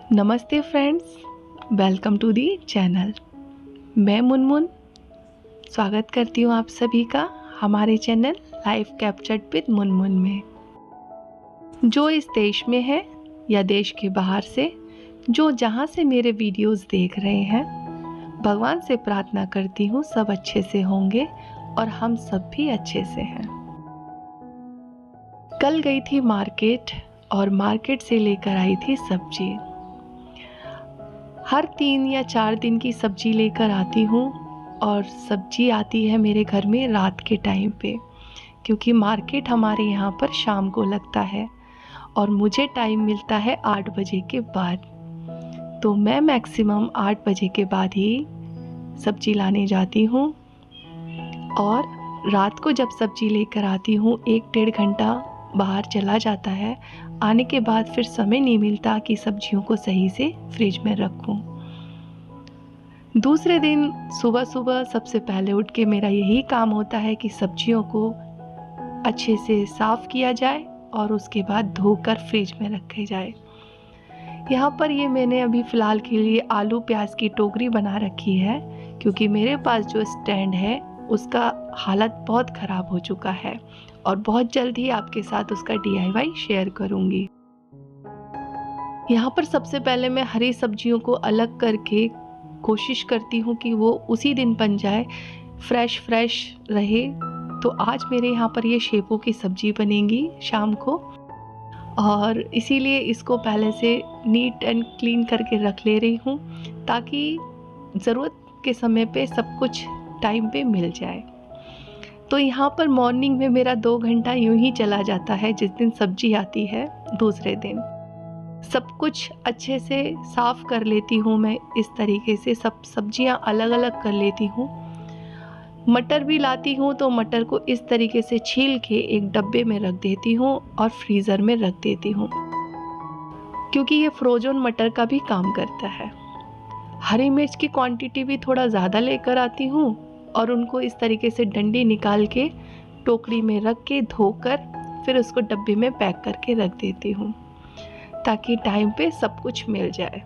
नमस्ते friends, welcome to the channel. मैं मुनमुन स्वागत करती हूँ आप सभी का हमारे channel life captured with Munmun में। जो इस देश में है या देश के बाहर से जो जहाँ से मेरे वीडियोस देख रहे हैं, भगवान से प्रार्थना करती हूँ सब अच्छे से होंगे और हम सब भी अच्छे से हैं। कल गई थी मार्केट और मार्केट से लेकर आई थी सब्जी। हर 3 या 4 दिन की सब्जी लेकर आती हूँ और सब्जी आती है मेरे घर में रात के टाइम पे, क्योंकि मार्केट हमारे यहाँ पर शाम को लगता है और मुझे टाइम मिलता है 8 बजे के बाद। तो मैं मैक्सिमम 8 बजे के बाद ही सब्जी लाने जाती हूँ और रात को जब सब्जी लेकर आती हूँ 1-1.5 घंटा बाहर चला जाता है। आने के बाद फिर समय नहीं मिलता कि सब्जियों को सही से फ्रिज में रखूं। दूसरे दिन सुबह सुबह सबसे पहले उठ के मेरा यही काम होता है कि सब्जियों को अच्छे से साफ़ किया जाए और उसके बाद धोकर फ्रिज में रखे जाए। यहाँ पर ये मैंने अभी फ़िलहाल के लिए आलू प्याज की टोकरी बना रखी है, क्योंकि मेरे पास जो स्टैंड है उसका हालत बहुत ख़राब हो चुका है और बहुत जल्द ही आपके साथ उसका DIY शेयर करूँगी। यहाँ पर सबसे पहले मैं हरी सब्जियों को अलग करके कोशिश करती हूँ कि वो उसी दिन बन जाए, फ्रेश रहे। तो आज मेरे यहाँ पर ये शेपों की सब्जी बनेगी शाम को और इसीलिए इसको पहले से नीट एंड क्लीन करके रख ले रही हूँ, ताकि ज़रूरत के समय पे सब कुछ टाइम पे मिल जाए। तो यहाँ पर मॉर्निंग में मेरा 2 घंटा यूं ही चला जाता है। जिस दिन सब्जी आती है दूसरे दिन सब कुछ अच्छे से साफ़ कर लेती हूँ। मैं इस तरीके से सब सब्जियाँ अलग अलग कर लेती हूँ। मटर भी लाती हूँ तो मटर को इस तरीके से छील के एक डब्बे में रख देती हूँ और फ्रीज़र में रख देती हूँ, क्योंकि ये फ्रोज़न मटर का भी काम करता है। हरी मिर्च की क्वांटिटी भी थोड़ा ज़्यादा लेकर आती हूँ और उनको इस तरीके से डंडी निकाल के टोकरी में रख के धोकर फिर उसको डब्बे में पैक करके रख देती हूँ, ताकि टाइम पे सब कुछ मिल जाए।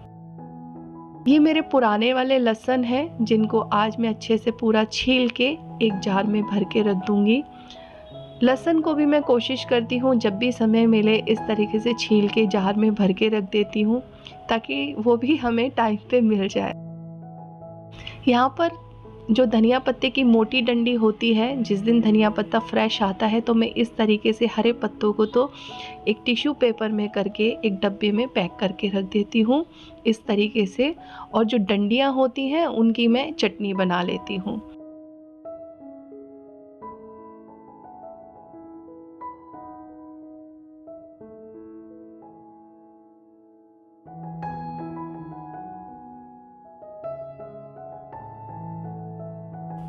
ये मेरे पुराने वाले लहसुन हैं, जिनको आज मैं अच्छे से पूरा छील के एक जार में भर के रख दूँगी। लहसुन को भी मैं कोशिश करती हूँ जब भी समय मिले इस तरीके से छील के जार में भर के रख देती हूँ, ताकि वो भी हमें टाइम पे मिल जाए। यहाँ पर जो धनिया पत्ते की मोटी डंडी होती है, जिस दिन धनिया पत्ता फ्रेश आता है तो मैं इस तरीके से हरे पत्तों को तो एक टिश्यू पेपर में करके एक डब्बे में पैक करके रख देती हूँ इस तरीके से, और जो डंडियाँ होती हैं उनकी मैं चटनी बना लेती हूँ।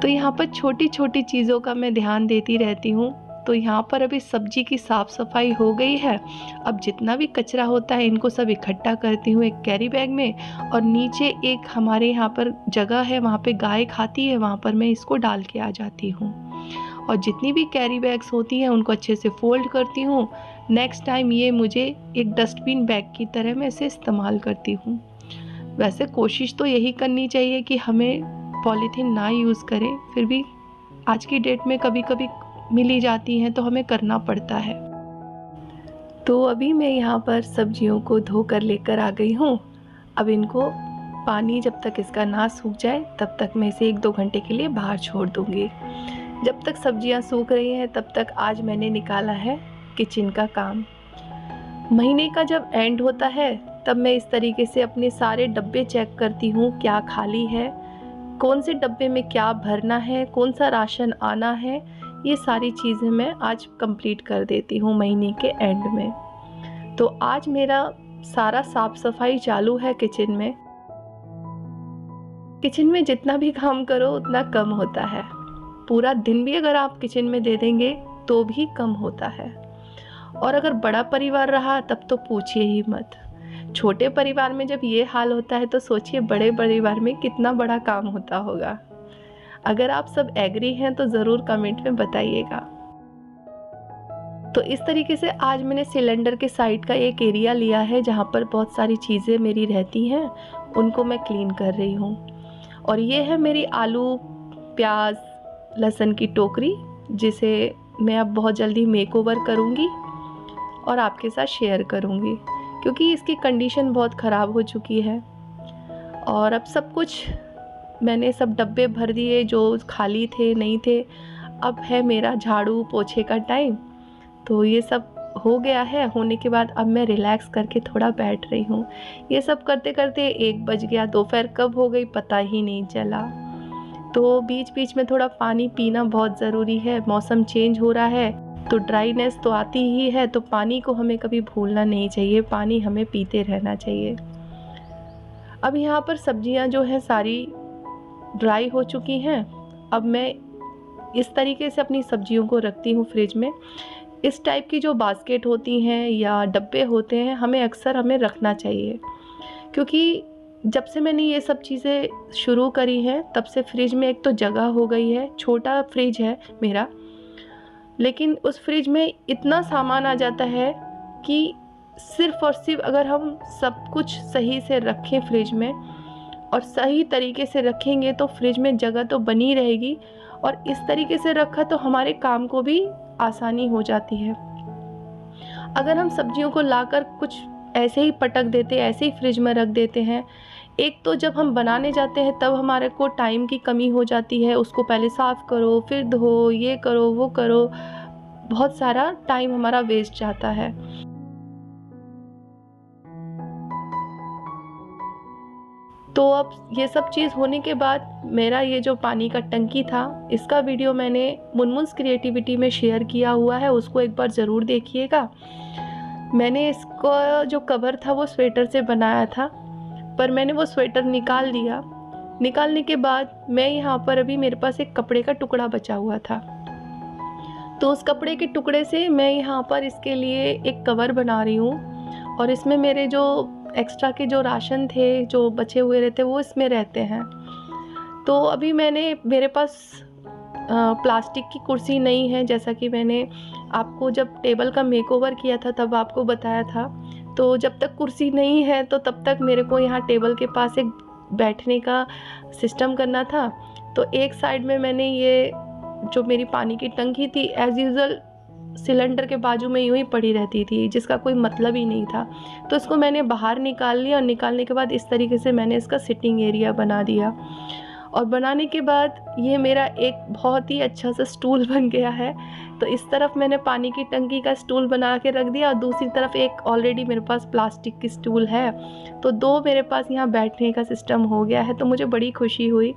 तो यहाँ पर छोटी छोटी चीज़ों का मैं ध्यान देती रहती हूँ। तो यहाँ पर अभी सब्जी की साफ़ सफाई हो गई है। अब जितना भी कचरा होता है इनको सब इकट्ठा करती हूँ एक कैरी बैग में, और नीचे एक हमारे यहाँ पर जगह है, वहाँ पे गाय खाती है, वहाँ पर मैं इसको डाल के आ जाती हूँ। और जितनी भी कैरी बैग्स होती हैं उनको अच्छे से फोल्ड करती हूँ। नेक्स्ट टाइम ये मुझे एक डस्टबिन बैग की तरह मैं इसे इस्तेमाल करती हूँ। वैसे कोशिश तो यही करनी चाहिए कि हमें पॉलीथीन ना यूज़ करें, फिर भी आज की डेट में कभी कभी मिल ही जाती हैं तो हमें करना पड़ता है। तो अभी मैं यहाँ पर सब्जियों को धो कर लेकर आ गई हूँ। अब इनको पानी जब तक इसका ना सूख जाए तब तक मैं इसे 1-2 घंटे के लिए बाहर छोड़ दूँगी। जब तक सब्जियाँ सूख रही हैं तब तक आज मैंने निकाला है किचन का काम। महीने का जब एंड होता है तब मैं इस तरीके से अपने सारे डब्बे चेक करती हूँ, क्या खाली है, कौन से डब्बे में क्या भरना है, कौन सा राशन आना है। ये सारी चीज़ें मैं आज कंप्लीट कर देती हूँ महीने के एंड में। तो आज मेरा सारा साफ सफाई चालू है किचन में। किचन में जितना भी काम करो उतना कम होता है। पूरा दिन भी अगर आप किचन में दे देंगे तो भी कम होता है। और अगर बड़ा परिवार रहा तब तो पूछिए ही मत। छोटे परिवार में जब ये हाल होता है तो सोचिए बड़े परिवार में कितना बड़ा काम होता होगा। अगर आप सब एग्री हैं तो ज़रूर कमेंट में बताइएगा। तो इस तरीके से आज मैंने सिलेंडर के साइड का एक एरिया लिया है जहाँ पर बहुत सारी चीज़ें मेरी रहती हैं, उनको मैं क्लीन कर रही हूँ। और ये है मेरी आलू, प्याज, लहसुन की टोकरी, जिसे मैं अब बहुत जल्दी मेकओवर करूँगी और आपके साथ शेयर करूँगी, क्योंकि इसकी कंडीशन बहुत ख़राब हो चुकी है। और अब सब कुछ मैंने सब डब्बे भर दिए जो खाली थे, नहीं थे। अब है मेरा झाड़ू पोछे का टाइम। तो ये सब हो गया है, होने के बाद अब मैं रिलैक्स करके थोड़ा बैठ रही हूँ। ये सब करते करते 1 बज गया, दोपहर कब हो गई पता ही नहीं चला। तो बीच बीच में थोड़ा पानी पीना बहुत ज़रूरी है। मौसम चेंज हो रहा है तो ड्राइनेस तो आती ही है, तो पानी को हमें कभी भूलना नहीं चाहिए, पानी हमें पीते रहना चाहिए। अब यहाँ पर सब्जियाँ जो हैं सारी ड्राई हो चुकी हैं। अब मैं इस तरीके से अपनी सब्जियों को रखती हूँ फ्रिज में। इस टाइप की जो बास्केट होती हैं या डब्बे होते हैं, हमें रखना चाहिए, क्योंकि जब से मैंने ये सब चीज़ें शुरू करी हैं तब से फ्रिज में एक तो जगह हो गई है। छोटा फ्रिज है मेरा, लेकिन उस फ्रिज में इतना सामान आ जाता है कि सिर्फ़ और सिर्फ अगर हम सब कुछ सही से रखें फ्रिज में और सही तरीके से रखेंगे तो फ्रिज में जगह तो बनी रहेगी, और इस तरीके से रखा तो हमारे काम को भी आसानी हो जाती है। अगर हम सब्जियों को लाकर कुछ ऐसे ही पटक देते, ऐसे ही फ्रिज में रख देते हैं, एक तो जब हम बनाने जाते हैं तब हमारे को टाइम की कमी हो जाती है। उसको पहले साफ़ करो, फिर धो, ये करो, वो करो, बहुत सारा टाइम हमारा वेस्ट जाता है। तो अब ये सब चीज़ होने के बाद मेरा ये जो पानी का टंकी था, इसका वीडियो मैंने मुनमुन्स क्रिएटिविटी में शेयर किया हुआ है, उसको एक बार ज़रूर देखिएगा। मैंने इसको जो कवर था वो स्वेटर से बनाया था, पर मैंने वो स्वेटर निकाल दिया। निकालने के बाद मैं यहाँ पर अभी मेरे पास एक कपड़े का टुकड़ा बचा हुआ था, तो उस कपड़े के टुकड़े से मैं यहाँ पर इसके लिए एक कवर बना रही हूँ। और इसमें मेरे जो एक्स्ट्रा के जो राशन थे, जो बचे हुए रहते, वो इसमें रहते हैं। तो अभी मेरे पास प्लास्टिक की कुर्सी नहीं है, जैसा कि मैंने आपको जब टेबल का मेकओवर किया था तब आपको बताया था। तो जब तक कुर्सी नहीं है तो तब तक मेरे को यहाँ टेबल के पास एक बैठने का सिस्टम करना था। तो एक साइड में मैंने ये जो मेरी पानी की टंकी थी, एज़ यूज़ुअल सिलेंडर के बाजू में यूँ ही पड़ी रहती थी, जिसका कोई मतलब ही नहीं था। तो इसको मैंने बाहर निकाल लिया, और निकालने के बाद इस तरीके से मैंने इसका सिटिंग एरिया बना दिया। और बनाने के बाद ये मेरा एक बहुत ही अच्छा सा स्टूल बन गया है। तो इस तरफ मैंने पानी की टंकी का स्टूल बना के रख दिया, और दूसरी तरफ एक ऑलरेडी मेरे पास प्लास्टिक की स्टूल है। तो 2 मेरे पास यहाँ बैठने का सिस्टम हो गया है, तो मुझे बड़ी खुशी हुई।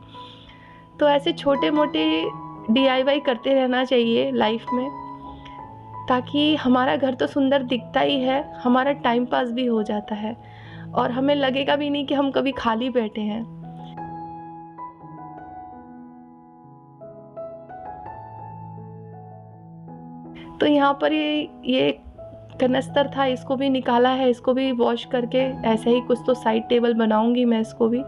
तो ऐसे छोटे मोटे DIY करते रहना चाहिए लाइफ में, ताकि हमारा घर तो सुंदर दिखता ही है, हमारा टाइम पास भी हो जाता है और हमें लगेगा भी नहीं कि हम कभी खाली बैठे हैं। तो यहाँ पर ये कनस्तर था, इसको भी निकाला है, इसको भी वॉश करके ऐसे ही कुछ तो साइड टेबल बनाऊंगी मैं इसको भी।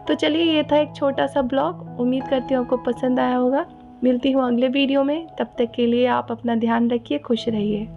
तो चलिए, ये था एक छोटा सा ब्लॉग। उम्मीद करती हूँ आपको पसंद आया होगा। मिलती हूँ अगले वीडियो में, तब तक के लिए आप अपना ध्यान रखिए, खुश रहिए।